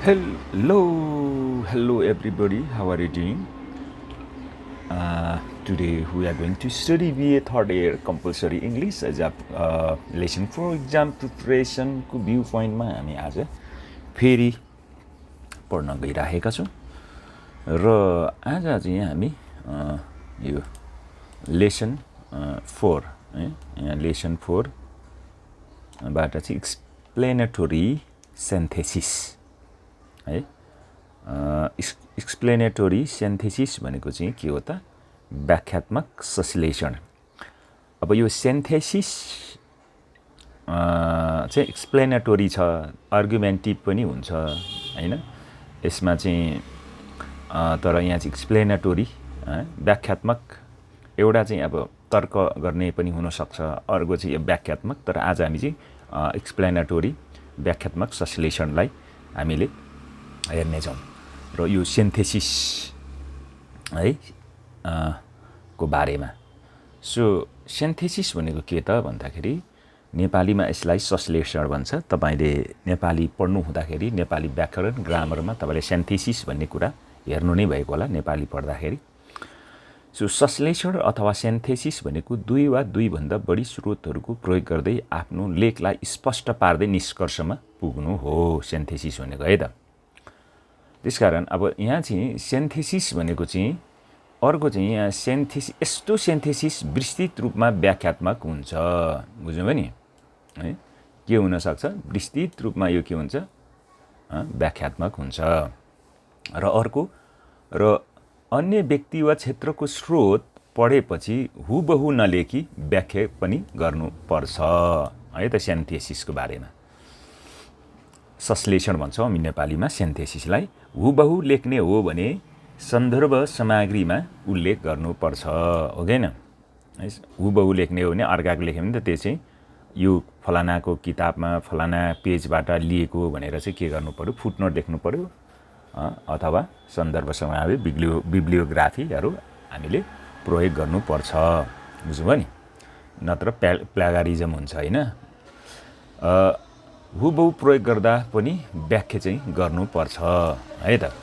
Hello everybody. How are you doing? Today we are going to study BA third year compulsory English as a lesson for exam preparation को view पोइन्टमा हामी आज फेरि पढ्न गइराखेका छौँ र आज चाहिँ हामी यो लेसन 4 है यहाँ लेसन 4 बाट चाहिँ एक्सप्लेनेटोरी सिन्थेसिस है एक्सप्लेनेटोरी सिन्थेसिस भनेको चाहिँ के हो त व्याख्यात्मक संश्लेषण। अब यो सिन्थेसिस चाहिँ एक्सप्लेनेटोरी छ, आर्गुमेन्टिभ पनि हुन्छ हैन। यसमा चाहिँ तर यहाँ चाहिँ एक्सप्लेनेटोरी व्याख्यात्मक, एउटा चाहिँ अब तर्क गर्ने पनि हुन सक्छ, अर्को चाहिँ व्याख्यात्मक। तर आज हामी चाहिँ एक्सप्लेनेटोरी व्याख्यात्मक संश्लेषणलाई हामीले हेर्नेछौँ र यो सिन्थेसिस है को बारेमा। सो सिन्थेसिस भनेको के त भन्दाखेरि नेपालीमा यसलाई संश्लेषण भन्छ। तपाईले नेपाली पढ्नु हुँदाखेरि नेपाली व्याकरण ग्रामरमा तपाईले सिन्थेसिस भन्ने कुरा हेर्नु नै भएको होला नेपाली पढ्दाखेरि। सो संश्लेषण अथवा सिन्थेसिस भनेको दुई वा दुई भन्दा बढी स्रोतहरूको प्रयोग गर्दै आफ्नो लेखलाई स्पष्ट पार्दै निष्कर्षमा पुग्नु हो सिन्थेसिस भनेको है त। त्यसकारण अब यहाँ चाहिँ सिन्थेसिस भनेको चाहिँ अर्को चाहिँ यहाँ सिन्थेसिस, यस्तो सिन्थेसिस विस्तृत रूपमा व्याख्यात्मक हुन्छ। बुझ्नुभयो नि है, के हुन सक्छ विस्तृत रूपमा यो के हुन्छ व्याख्यात्मक हुन्छ। र अर्को र अन्य व्यक्ति वा क्षेत्रको स्रोत पढेपछि हुबहु नलेखी व्याख्या पनि गर्नुपर्छ है त। सिन्थेसिसको बारेमा संश्लेषण भन्छौँ हामी नेपालीमा सिन्थेसिसलाई। हुबहु लेख्ने हो भने सन्दर्भ सामग्रीमा उल्लेख गर्नुपर्छ, हो कि हैन। हुबहु लेख्ने हो भने अर्काको लेख्यो भने त त्यो चाहिँ यो फलानाको किताबमा फलाना पेजबाट लिएको भनेर चाहिँ के गर्नु पर्यो, फुटनोट लेख्नु पर्यो अथवा सन्दर्भ सामग्री बिब्लियोग्राफीहरू हामीले प्रयोग गर्नुपर्छ। बुझ्नुभयो नि, नत्र प्लागारिजम हुन्छ हैन। हुबहु प्रयोग गर्दा पनि व्याख्या चाहिँ गर्नुपर्छ है त।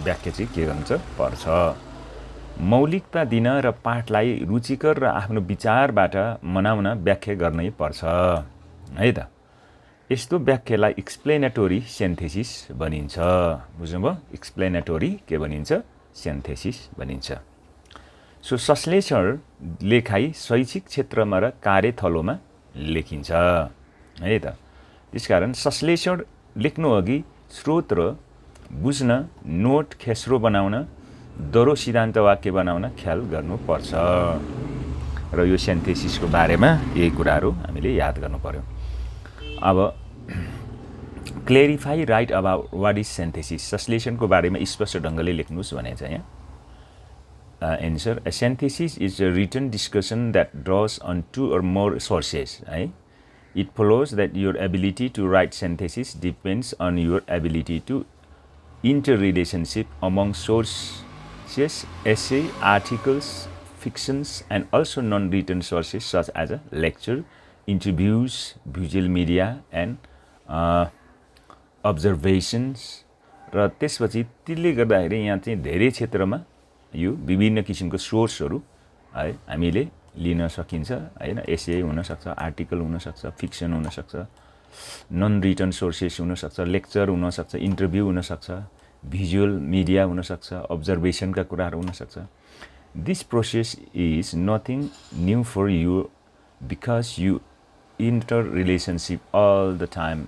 व्याख्या चाहिँ के गर्नु पर्छ, मौलिकता दिन र पाठलाई रुचिकर र आफ्नो विचारबाट मनाउन व्याख्या गर्नै पर्छ है त। यस्तो व्याख्यालाई एक्सप्लेनेटोरी सिन्थेसिस भनिन्छ। बुझ्नुभयो, एक्सप्लेनेटोरी के भनिन्छ, सिन्थेसिस भनिन्छ। सो संश्लेषण लेखाइ शैक्षिक क्षेत्रमा र कार्यथलोमा लेखिन्छ है त। त्यसकारण संश्लेषण लेख्नु अघि स्रोत र बुझ्न, नोट खेस्रो बनाउन, दरो सिद्धान्त वाक्य बनाउन ख्याल गर्नुपर्छ। र यो सिन्थेसिसको बारेमा यही कुराहरू हामीले याद गर्नु पर्यो। अब clarify write about what is synthesis, संश्लेषणको बारेमा स्पष्ट ढङ्गले लेख्नुहोस् भने चाहिँ यहाँ answer, a synthesis is a written discussion that draws on two or more sources है। It follows that your ability to write synthesis depends on your ability to interrelationship among sources, essay, articles, fictions, and also non-written sources such as lecture, interviews, visual media, and observations। र त्यसपछि त्यसले गर्दाखेरि यहाँ चाहिँ धेरै क्षेत्रमा यो विभिन्न किसिमको सोर्सहरू है हामीले लिन सकिन्छ हैन। एसे हुन सक्छ, आर्टिकल हुन सक्छ, फिक्सन हुन सक्छ, नन रिटन सोर्सेस हुन सक्छ, लेक्चर हुन सक्छ, इन्टरभ्यू हुन सक्छ, भिजुअल मिडिया हुन सक्छ, अब्जर्भेसनका कुराहरू हुन सक्छ। This process is nothing new for you because you interrelationship all the time,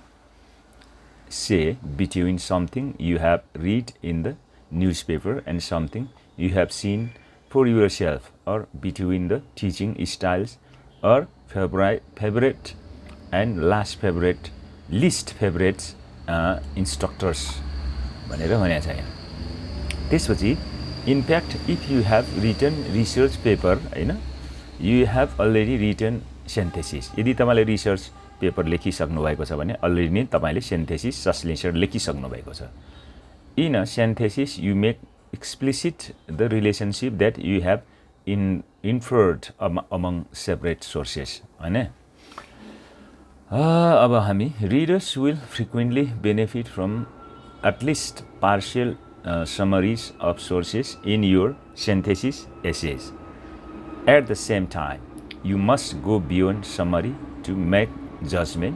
say between something you have read in the newspaper and something you have seen for yourself, or between the teaching styles, or favorite and least favorite instructors भनेर भनेको छ यहाँ। त्यसपछि in fact if you have written research paper हैन, you have already written synthesis. यदि तपाईँले research paper लेखिसक्नु भएको छ भने अलरेडी नै तपाईँले सिन्थेसिस संश्लेषण लेखिसक्नु भएको छ। In a synthesis you make explicit the relationship that you have inferred among separate sources हैन। अब हामी readers will frequently benefit from at least partial summaries of sources in your synthesis essays. At the same time, you must go beyond summary to make judgment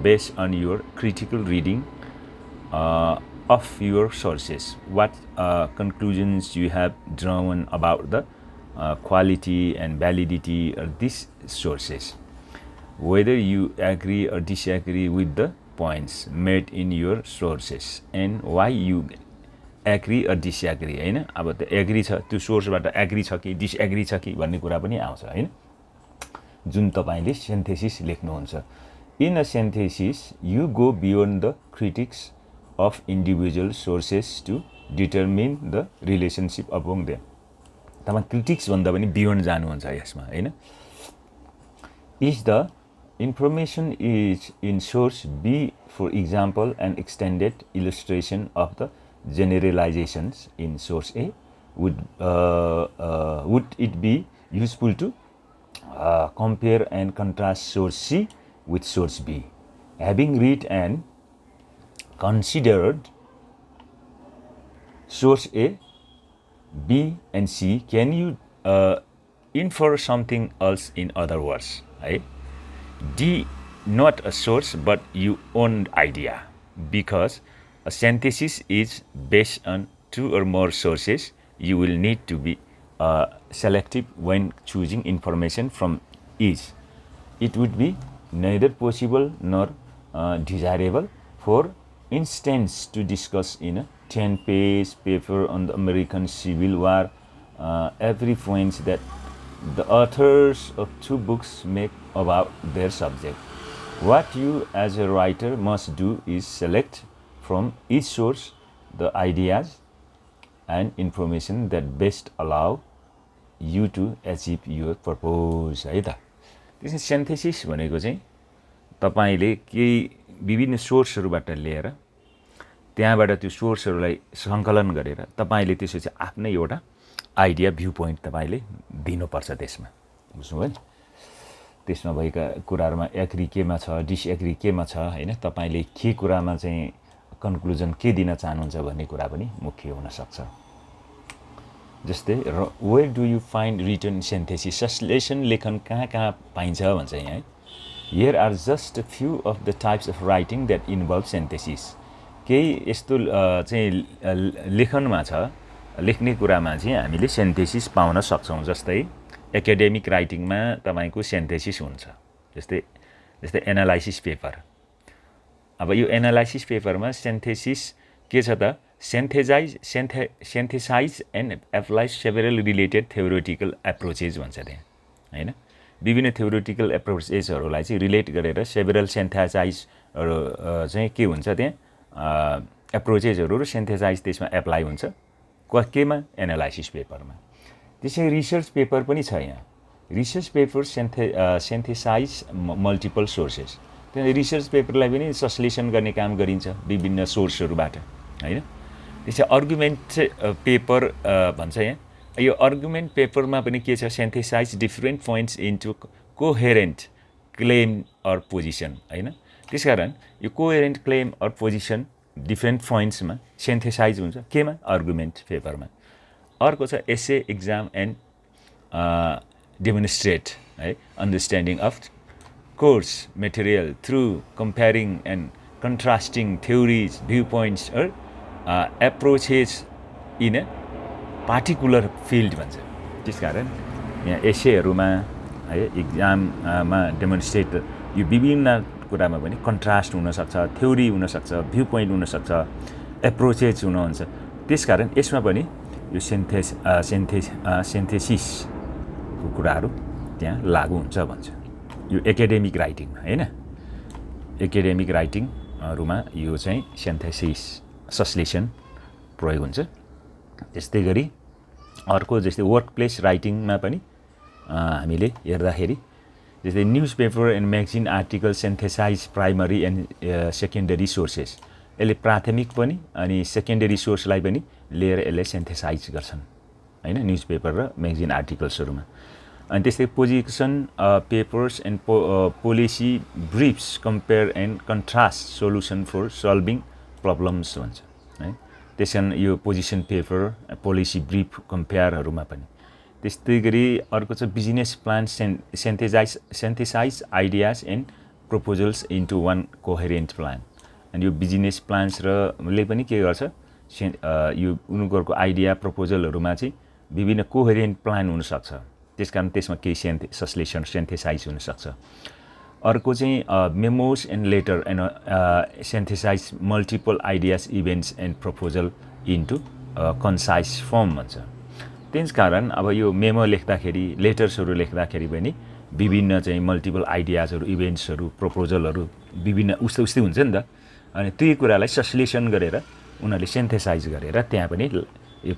based on your critical reading of your sources. What conclusions you have drawn about the quality and validity of these sources, whether you agree or disagree with the points made in your sources, and why you agree or disagree हैन। अब त्यो agree छ, त्यो सोर्सबाट agree छ कि disagree छ कि भन्ने कुरा पनि आउँछ हैन, जुन तपाईले सिन्थेसिस लेख्नुहुन्छ। In a synthesis you go beyond the critiques of individual sources to determine the relationship among them. तपाईँ क्रिटिक्स भन्दा पनि बियोन्ड जानुहुन्छ यसमा हैन। Is the information is in source B, for example, an extended illustration of the generalizations in source A? Would it be useful to compare and contrast source C with source B? Having read and considered source A, B, and C, can you infer something else? In other words, right? D, not a source but your own idea, because a synthesis is based on two or more sources. You will need to be selective when choosing information from each. It would be neither possible nor desirable, for instance, to discuss in a 10-page paper on the American Civil War every point that the authors of two books make about their subject. What you as a writer must do is select from each source the ideas and information that best allow you to achieve your purpose. है त। त्यसै synthesis भनेको चाहिँ तपाईले केही विभिन्न सोर्सहरुबाट लिएर त्यहाँबाट त्यो सोर्सहरुलाई संकलन गरेर तपाईले त्यसपछि आफ्नै एउटा आइडिया भ्यू पोइन्ट तपाईले दिनुपर्छ त्यसमा। बुझ्नुभयो? त्यसमा भएका कुराहरुमा एग्री केमा छ, डिसएग्री केमा छ हैन, तपाईले के कुरामा चाहिँ कन्क्लुजन के दिन चाहनुहुन्छ भन्ने कुरा पनि मुख्य हुन सक्छ। जस्तै where do you find written synthesis, संश्लेषण लेखन कहाँ पाइन्छ भन्छ यहाँ। Here are just few of the types of writing that involve synthesis. केही यस्तो चाहिँ लेखनमा छ, लेख्ने कुरामा चाहिँ हामीले सिन्थेसिस पाउन सक्छौं। जस्तै एकाडेमिक राइटिङमा तपाईको सिन्थेसिस हुन्छ, जस्तै एनालाइसिस पेपर। अब यो एनालाइसिस पेपरमा सिन्थेसिस के छ त, synthesize and apply several related theoretical approaches भन्छ त्यहाँ हैन। विभिन्न theoretical approachesहरुलाई चाहिँ रिलेट गरेर several synthesizeहरु चाहिँ के हुन्छ त्यहाँ approachesहरु र synthesize त्यसमा एप्लाई हुन्छ केमा, एनालाइसिस पेपरमा। त्यसै रिसर्च पेपर पनि छ यहाँ। Research paper synthesize multiple sources। त्यहाँ रिसर्च पेपरलाई पनि संश्लेषण गर्ने काम गरिन्छ विभिन्न सोर्सहरुबाट हैन। त्यसै आर्गुमेन्ट पेपर भन्छ यहाँ। यो आर्गुमेन्ट पेपरमा पनि के छ, synthesize different points into coherent claim or position हैन। त्यसकारण यो coherent claim or position different पोइन्ट्समा सिन्थेसाइज हुन्छ केमा, आर्गुमेन्ट पेपरमा। अर्को छ एसे एक्जाम एन्ड डेमोन्स्ट्रेट है, understanding of course material through comparing and contrasting theories, view points or approaches in a particular field भन्छ। त्यसकारण यहाँ एसेहरुमा है, एक्जाममा डेमोन्स्ट्रेट यो विभिन्न कुरामा पनि कन्ट्रास्ट हुन सक्छ, थ्योरी हुन सक्छ, भ्यू पोइन्ट हुन सक्छ, एप्रोचेस हुनुहुन्छ। त्यसकारण यसमा पनि यो सिन्थेसिसको कुराहरु त्यहाँ लागू हुन्छ भन्छ। यो एकाडेमिक राइटिङमा हैन, एकाडेमिक राइटिङहरुमा यो चाहिँ सिन्थेसिस संश्लेषण प्रयोग हुन्छ। त्यस्तै गरी अर्को जस्तै वर्क प्लेस राइटिङमा पनि हामीले हेर्दाखेरि जस्तै news paper and magazine article synthesise primary and secondary sources. यसले प्राथमिक पनि अनि सेकेन्डरी सोर्सलाई पनि लिएर यसले सिन्थेसाइज गर्छन् हैन, न्यूज पेपर र म्यागजिन आर्टिकल्सहरुमा। अनि त्यस्तै position papers and policy briefs, compare and contrast solution for solving problems भन्छ है। त्यसकारण यो पोजिसन पेपर, पोलिसी ब्रिफ, कम्पेयरहरूमा पनि त्यस्तै गरी अर्को छ business plan synthesise ideas and proposals into one coherent plan. अनि यो बिजनेस प्लान्स रले पनि के गर्छ, यो उनीहरूको आइडिया प्रपोजलहरूमा चाहिँ विभिन्न कोहेरेन्ट प्लान हुनसक्छ, त्यसकारण त्यसमा केही संश्लेषण सेन्थेसाइज हुनसक्छ। अर्को चाहिँ memos and letter and synthesise multiple ideas events and proposal into concise form भन्छ। त्यसकारण अब यो मेमो लेख्दाखेरि, लेटर्सहरू लेख्दाखेरि पनि विभिन्न चाहिँ मल्टिपल आइडियाजहरू, इभेन्ट्सहरू, प्रपोजलहरू विभिन्न उस्तै उस्तै हुन्छ नि त। अनि त्यही कुरालाई संश्लेषण गरेर उनीहरूले सेन्थेसाइज गरेर त्यहाँ पनि यो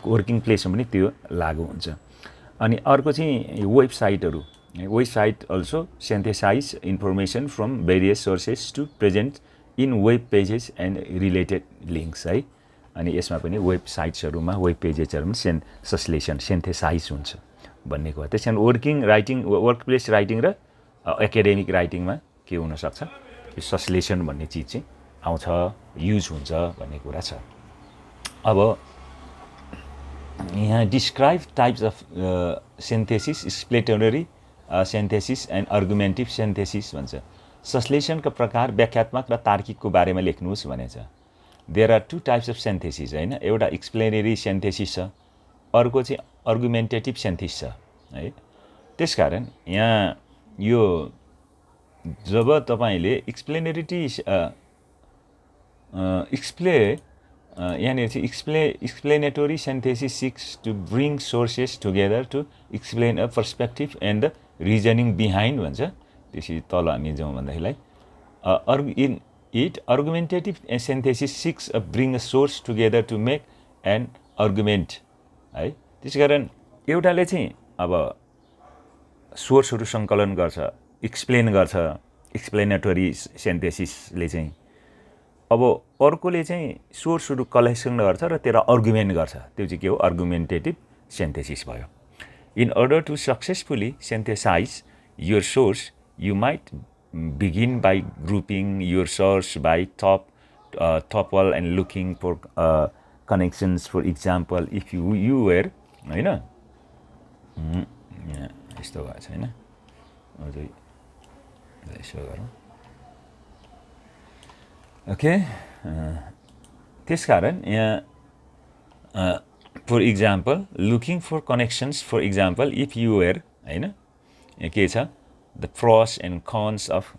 वर्किङ प्लेसमा पनि त्यो लागु हुन्छ। अनि अर्को चाहिँ वेबसाइटहरू, website also synthesise information from various sources to present in web pages and related links है। अनि यसमा पनि वेबसाइट्सहरूमा, वेब पेजेसहरूमा संश्लेषण सेन्थेसाइज हुन्छ भन्ने कुरा। त्यस कारण working writing, work place writing र एकाडेमिक राइटिङमा के हुनसक्छ, यो संश्लेषण भन्ने चिज चाहिँ आउँछ, युज हुन्छ भन्ने कुरा छ। अब यहाँ describe types of synthesis, explanatory synthesis and argumentative synthesis भन्छ। संश्लेषणका प्रकार व्याख्यात्मक र तार्किकको बारेमा लेख्नुहोस् भनेछ। There are 2 types of synthesis हैन, एउटा एक्सप्लेनेटरी सिन्थेसिस छ, अर्को चाहिँ आर्गुमेन्टेटिभ सिन्थेसिस छ है। त्यसकारण यहाँ यो जब तपाईले यहाँनिर चाहिँ explanatory synthesis seeks to bring sources together to explain a perspective and the reasoning behind भन्छ। त्यसरी तल हामी जाउँ भन्दाखेरिलाई in it argumentative synthesis seeks a bring a source together to make an argument है। त्यसकारण एउटाले चाहिँ अब सोर्सहरू सङ्कलन गर्छ, एक्सप्लेन गर्छ, एक्सप्लेनेटोरी सिन्थेसिसले चाहिँ। अब अर्कोले चाहिँ सोर्सहरू कलेक्सन गर्छ र त्यसलाई आर्गुमेन्ट गर्छ, त्यो चाहिँ के हो, आर्गुमेन्टेटिभ सिन्थेसिस भयो। In order to successfully synthesize your source you might begin by grouping your source by tuple and looking for connections. For example, if you were हैन यस्तो भएको छैन, अझै यसो गरौँ। ओके, त्यसकारण यहाँ for example looking for connections, for example if you were हैन, यहाँ के छ, the pros and cons of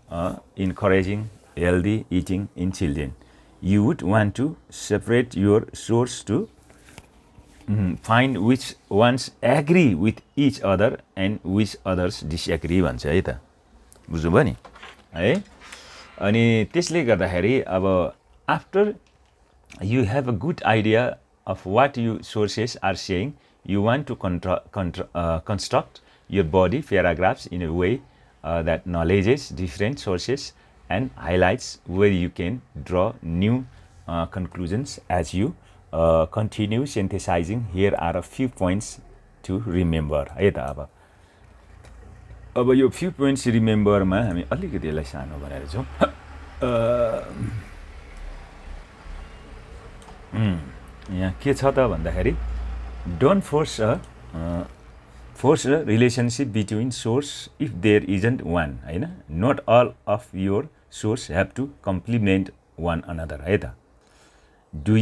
encouraging healthy eating in children. You would want to separate your source to find which ones agree with each other and which others disagree भन्छ है त, बुझ्नुभयो नि है। अनि त्यसले गर्दाखेरि अब after you have a good idea of what your sources are saying, you want to construct your body paragraphs in a way that acknowledges different sources and highlights where you can draw new conclusions as you continue synthesizing. Here are a few points to remember है त। अब यो few points remember मा हामी अलिकति यसलाई सानो बनाएर जाउँ। यहाँ के छ त भन्दाखेरि don't force a relationship between source if there isn't one हैन। Not all of your source have to complement one another है त। Do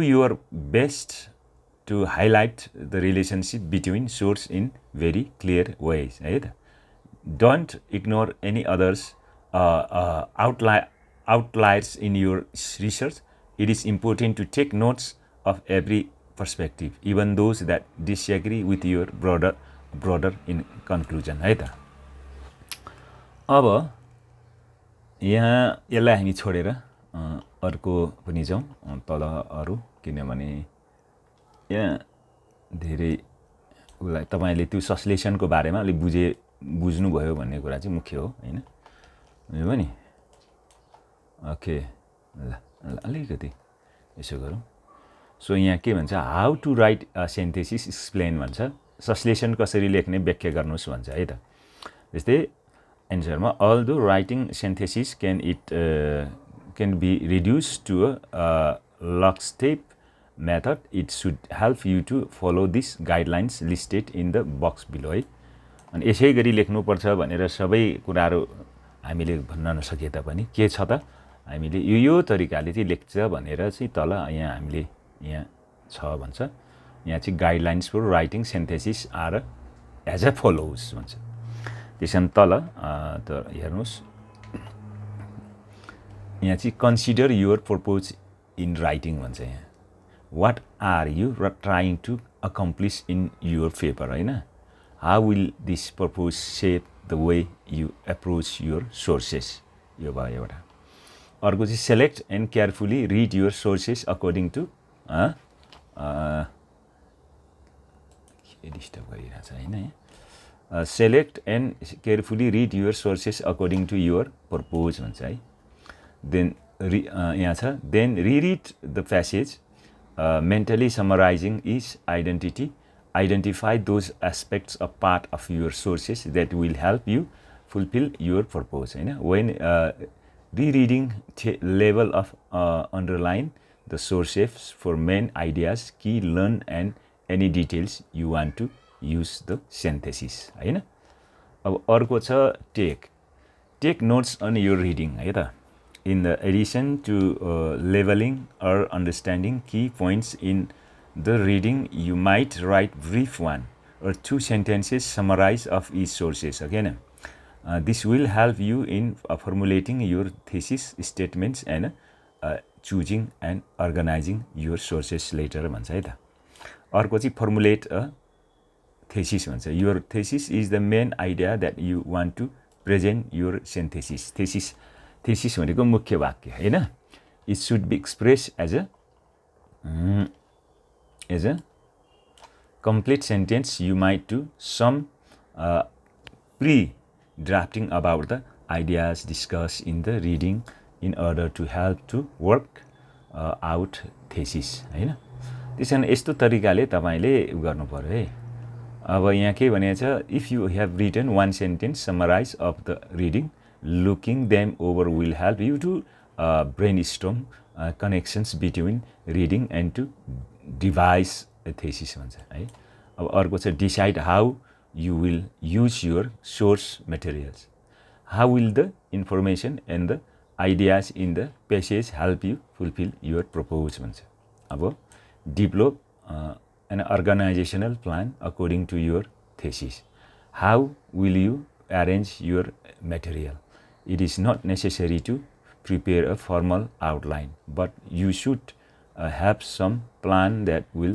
your best to highlight the relationship between source in very clear ways है त। Don't ignore any others outliers in your research. It is important to take notes of every perspective, even those that disagree with your broader in conclusion है त। अब यहाँ यसलाई हामी छोडेर अर्को पनि जाउँ तल अरू, किनभने यहाँ धेरै उसलाई तपाईले त्यो संश्लेषणको बारेमा अलिक बुझ्नुभयो भन्ने कुरा चाहिँ मुख्य हो हैन, बुझ्नुभयो नि। ओके, ल अलिकति यसो गरौँ। सो यहाँ के भन्छ, how to write synthesis explain भन्छ, संश्लेषण कसरी लेख्ने व्याख्या गर्नुहोस् भन्छ है त। जस्तै एन्सरमा although writing synthesis can be reduced to a lockstep method. It should help you to follow these guidelines listed in the box below है। अनि यसै गरी लेख्नुपर्छ भनेर सबै कुराहरू हामीले भन्न नसके तापनि के छ त हामीले यो तरिकाले चाहिँ लेख्छ भनेर चाहिँ तल यहाँ हामीले यहाँ छ भन्छ। यहाँ चाहिँ guidelines for writing synthesis are as a follows भन्छ। त्यसैले तल त हेर्नुहोस् यहाँ चाहिँ consider your purpose in writing भन्छ। यहाँ what are you trying to accomplish in your paper होइन। How will this purpose shape the way you approach your sources यो भयो एउटा। अर्को चाहिँ select and carefully read your sources according to disturb गरिरहेछ होइन। Select and carefully read your sources according to your purpose भन्छ है। देन यहाँ छ then reread the passage mentally summarising is identity identify those aspects of part of your sources that will help you fulfill your purpose होइन। when rereading level of underline the sources for main ideas key learn and any details you want to use the synthesis होइन। अब अर्को छ take notes on your reading है त। in the addition to leveling or understanding key points in the reading you might write brief one or two sentences summarize of each sources again। This will help you in formulating your thesis statements and choosing and organizing your sources later भन्छ है त। अर्को चाहिँ formulate a thesis भन्छ। your thesis is the main idea that you want to present your synthesis। thesis भनेको मुख्य वाक्य हैन। it should be expressed as a complete sentence you might do some pre-drafting about the ideas discussed in the reading in order to help to work out thesis हैन। त्यसैले यस्तो तरिकाले तपाईले गर्नु पर्यो है। अब यहाँ के भनेको छ if you have written one sentence summarize of the reading looking them over will help you to brainstorm connections between reading and to devise a thesis भन्छ है। अब अर्को छ decide how you will use your source materials। how will the information and the ideas in the passage help you fulfill your purpose भन्छ। अब develop an organizational plan according to your thesis। how will you arrange your material। it is not necessary to prepare a formal outline but you should have some plan that will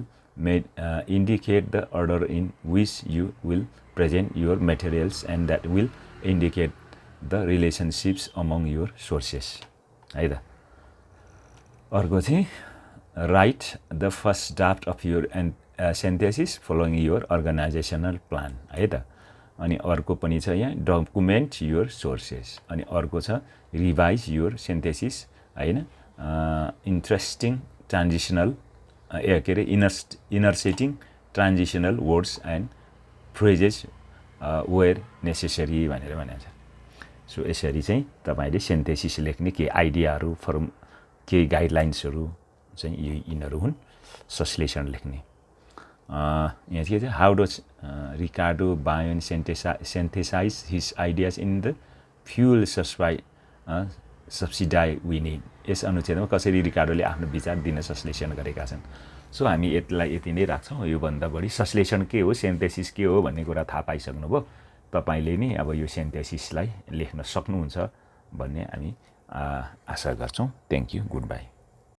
indicate the order in which you will present your materials and that will indicate the relationships among your sources है त। अर्को चाहिँ write the first draft of your synthesis following your organizational plan है त। अनि अर्को पनि छ यहाँ document your sources। अनि अर्को छ revise your synthesis हैन। interesting transitional के अरे inserting transitional words and phrases where necessary भनेर भनेको छ। सो यसरी चाहिँ तपाईले सिन्थेसिस लेख्ने के आइडियाहरु के गाइडलाइन्सहरु चाहिँ यिनीहरु हुन् संश्लेषण लेख्ने। यहाँ के छ how does Ricardo Bayon synthesize his ideas in the fuel subsidy we need। यस अनुच्छेदमा कसरी रिकार्डोले आफ्नो विचार दिन संश्लेषण गरेका छन्। सो हामी यसलाई यति नै राख्छौं। यो भन्दा बढी संश्लेषण के हो सिन्थेसिस के हो भन्ने कुरा थाहा पाइसक्नुभयो। तपाईले नि अब यो सिन्थेसिसलाई लेख्न सक्नुहुन्छ भन्ने हामी आशा गर्छौं। Thank you good by.